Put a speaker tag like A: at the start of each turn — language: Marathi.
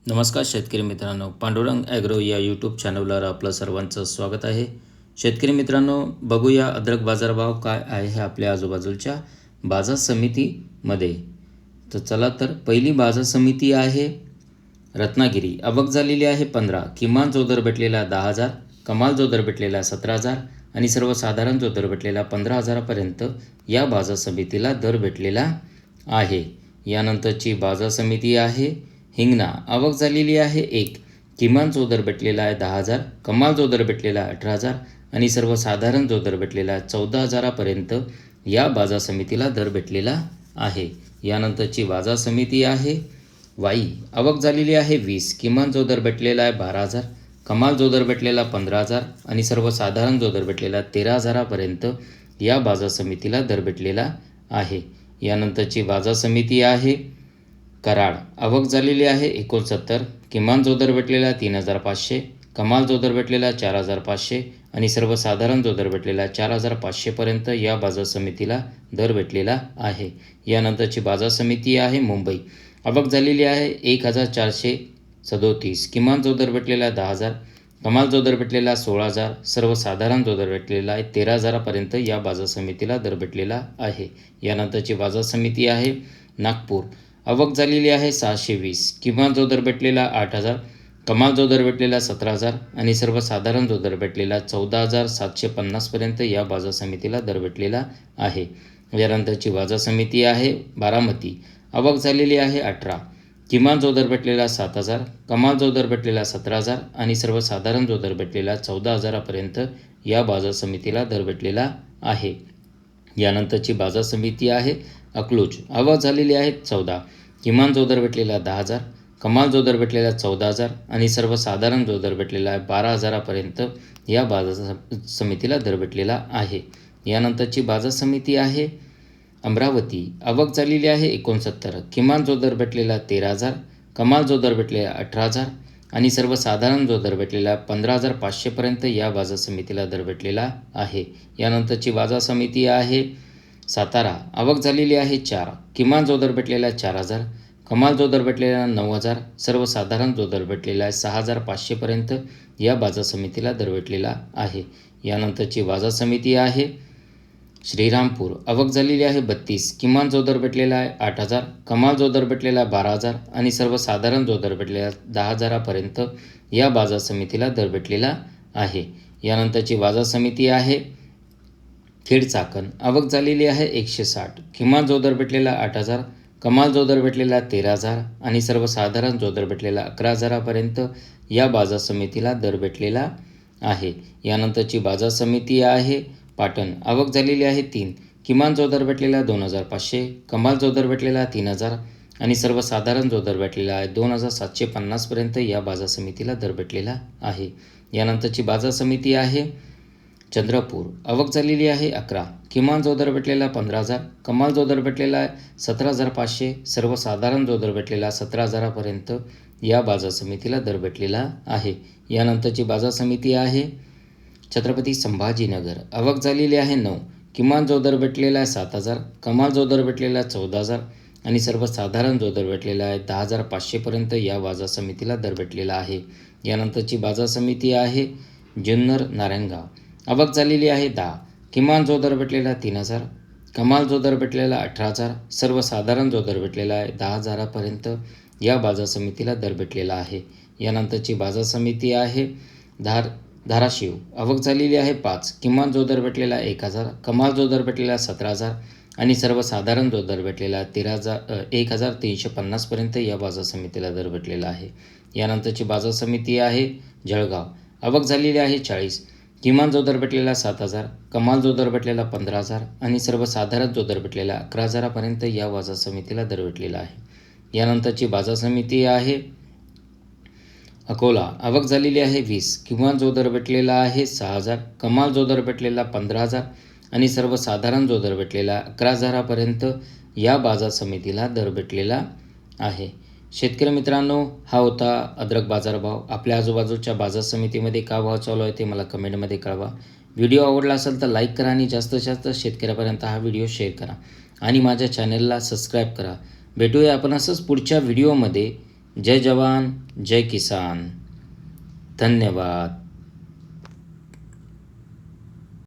A: नमस्कार शेतकरी मित्रांनो, पांडुरंग ॲग्रो या यूट्यूब चॅनलवर आपलं सर्वांचं स्वागत आहे. शेतकरी मित्रांनो, बघूया अद्रक बाजारभाव काय आहे आपल्या आजूबाजूच्या बाजार समितीमध्ये. तर चला, तर पहिली बाजार समिती आहे रत्नागिरी. आवक झालेली आहे 15. किमान जो दर भेटलेला 10,000, कमाल जो दर भेटलेला 17,000 आणि सर्वसाधारण जो दर भेटलेला 15,000पर्यंत या बाजार समितीला दर भेटलेला आहे. यानंतरची बाजार समिती आहे हिंगणा. आवक झालेली आहे 1. किमान जो दर भेटलेला आहे 10,000, कमाल जो दर भेटलेला 18,000 आणि सर्वसाधारण जो दर भेटलेला 14,000पर्यंत या बाजार समितीला दर भेटलेला आहे. यानंतरची बाजार समिती आहे वाई. आवक झालेली आहे 20. किमान जो दर भेटलेला आहे 12,000, कमाल जो दर भेटलेला 15,000 आणि सर्वसाधारण जो दर भेटलेला 13,000पर्यंत या बाजार समितीला दर भेटलेला आहे. यानंतरची बाजार समिती आहे कराड. आवक झालेली आहे 69. किमान जो दर भेटलेला 3,500, कमाल जो दर भेटलेला 4,500 आणि सर्वसाधारण जो दर भेटलेला 4,500पर्यंत या बाजार समितीला दर भेटलेला आहे. यानंतरची बाजार समिती आहे मुंबई. आवक झालेली आहे 1,437. किमान जो दर भेटलेला 10,000, कमाल जो दर भेटलेला 16,000, सर्वसाधारण जो दर भेटलेला आहे 13,000पर्यंत या बाजार समितीला दर भेटलेला आहे. यानंतरची बाजार समिती आहे नागपूर. आवक झालेली आहे 620. किमान जो दर भेटलेला 8,000, कमाल जो दर भेटलेला 17,000 आणि सर्वसाधारण जो दर भेटलेला 14,750पर्यंत या बाजार समितीला दर भेटलेला आहे. यानंतरची बाजार समिती आहे बारामती. आवक झालेली आहे 18. किमान जो दर भेटलेला 7,000, कमाल जो दर भेटलेला 17,000 आणि सर्वसाधारण जो दर भेटलेला 14,000पर्यंत या बाजार समितीला दर भेटलेला आहे. यानंतरची बाजार समिती आहे अकलूज. आवक झालेली आहे 14. किमान जो दर भेटलेला 10,000, कमाल जो दर भेटलेला 14,000 आणि सर्वसाधारण जो दर भेटलेला आहे 12,000पर्यंत या बाजार समितीला दर भेटलेला आहे. यानंतरची बाजार समिती आहे अमरावती. आवक झालेली आहे 69. किमान जो दर भेटलेला 13,000, कमाल जो दर भेटलेला 18,000 आणि सर्वसाधारण जो दर भेटलेला 15,500पर्यंत या बाजार समितीला दर भेटलेला आहे. यानंतरची बाजार समिती आहे सातारा. आवक झालेली आहे 4. किमान जो दर भेटलेला 4,000, कमाल जो दर भेटलेला 9,000, सर्वसाधारण जो दर भेटलेला आहे 6,500पर्यंत या बाजार समितीला दर भेटलेला आहे. यानंतरची बाजार समिती आहे श्रीरामपूर. आवक झालेली आहे 32. किमान जो दर भेटलेला आहे 8,000, कमाल जो दर भेटलेला 12,000 आणि सर्वसाधारण जो दर भेटलेला 10,000पर्यंत या बाजार समितीला दर भेटलेला आहे. यानंतरची बाजार समिती आहे खेडचाकण. आवक झालेली आहे 160. किमान जो दर भेटलेला 8,000, कमाल जो दर भेटलेला 13,000 आणि सर्वसाधारण जो दर भेटलेला 11,000पर्यंत या बाजार समितीला दर भेटलेला आहे. यानंतरची बाजार समिती आहे पाटण. आवक झालेली आहे 3. किमान जो दर भेटलेला 2,500, कमाल जो दर भेटलेला 3,000 आणि सर्वसाधारण जो दर भेटलेला आहे 2,750पर्यंत या बाजार समितीला दर भेटलेला आहे. यानंतरची बाजार समिती आहे चंद्रपूर. आवक झालेली आहे 11. किमान जो दर भेटलेला 15,000, कमाल जो दर भेटलेला आहे 17,500, सर्वसाधारण जो दर भेटलेला 17,000पर्यंत या बाजार समितीला दर भेटलेला आहे. यानंतरची बाजार समिती आहे छत्रपती संभाजीनगर. आवक झालेली आहे 9. किमान जो दर भेटलेला आहे 7,000, कमाल जो दर भेटलेला 14,000 आणि सर्वसाधारण जो दर भेटलेला आहे 10,500पर्यंत या बाजार समितीला दर भेटलेला आहे. यानंतरची बाजार समिती आहे जुन्नर नारायणगाव. आवक झालेली आहे 10. किमान जो दर भेटलेला 3,000, कमाल जो दर भेटलेला 18,000, सर्वसाधारण जो दर भेटलेला आहे 10,000पर्यंत या बाजार समितीला दर भेटलेला आहे. यानंतरची बाजार समिती आहे धाराशिव. आवक झालेली आहे 5. किमान जो दर भेटलेला 1,000, कमाल जो दर भेटलेला 17,000 आणि सर्वसाधारण जो दर भेटलेला 1,350पर्यंत या बाजार समितीला दर भेटलेला आहे. यानंतरची बाजार समिती आहे जळगाव. आवक झालेली आहे 40. किमान जो दर भेटलेला 7,000, कमाल जो दर भेटलेला 15,000 आणि सर्वसाधारण जो दर भेटलेला 11,000पर्यंत या बाजार समितीला दर भेटलेला आहे. यानंतरची बाजार समिती आहे अकोला. आवक झालेली आहे 20. किमान जो दर भेटलेला आहे 6,000, कमाल जो दर भेटलेला 15,000 आणि सर्वसाधारण जो दर भेटलेला 11,000पर्यंत या बाजार समितीला दर भेटलेला आहे. शेतकरी मित्रांनो, हा होता अद्रक बाजारभाव. आपल्या आजूबाजूच्या बाजार समितीमध्ये काय भाव चालू आहे ते मला कमेंटमध्ये कळवा. व्हिडिओ आवडला असेल तर लाईक करा आणि जास्तीत जास्त शेतकऱ्यापर्यंत हा व्हिडिओ शेअर करा आणि माझ्या चॅनलला सबस्क्राईब करा. भेटूया आपण असंच पुढच्या व्हिडिओमध्ये. जय जवान जय किसान. धन्यवाद.